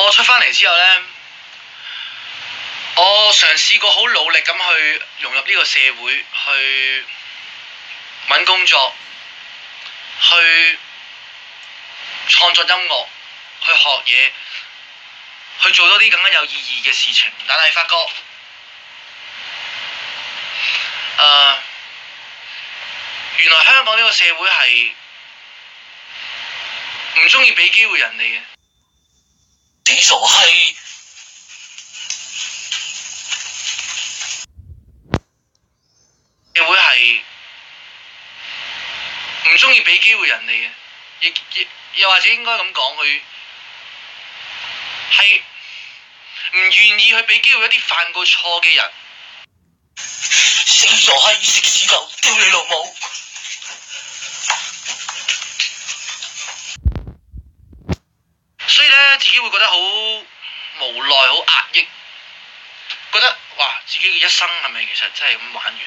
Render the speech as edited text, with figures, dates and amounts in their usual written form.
我出翻嚟之後呢，我嘗試過好努力咁去融入呢個社會，去揾工作，去創作音樂，去學嘢，去做多啲更加有意義嘅事情，但係發覺原來香港呢個社會係唔中意俾機會人哋嘅。你傻閪！社會係唔中意俾機會人哋嘅，又或者應該咁講，佢係唔願意去俾機會一啲犯過錯嘅人。死傻閪，食屎狗，屌你老母！所以咧，自己會覺得好無奈、好壓抑，覺得哇，自己嘅一生係咪其實真係咁玩完咧？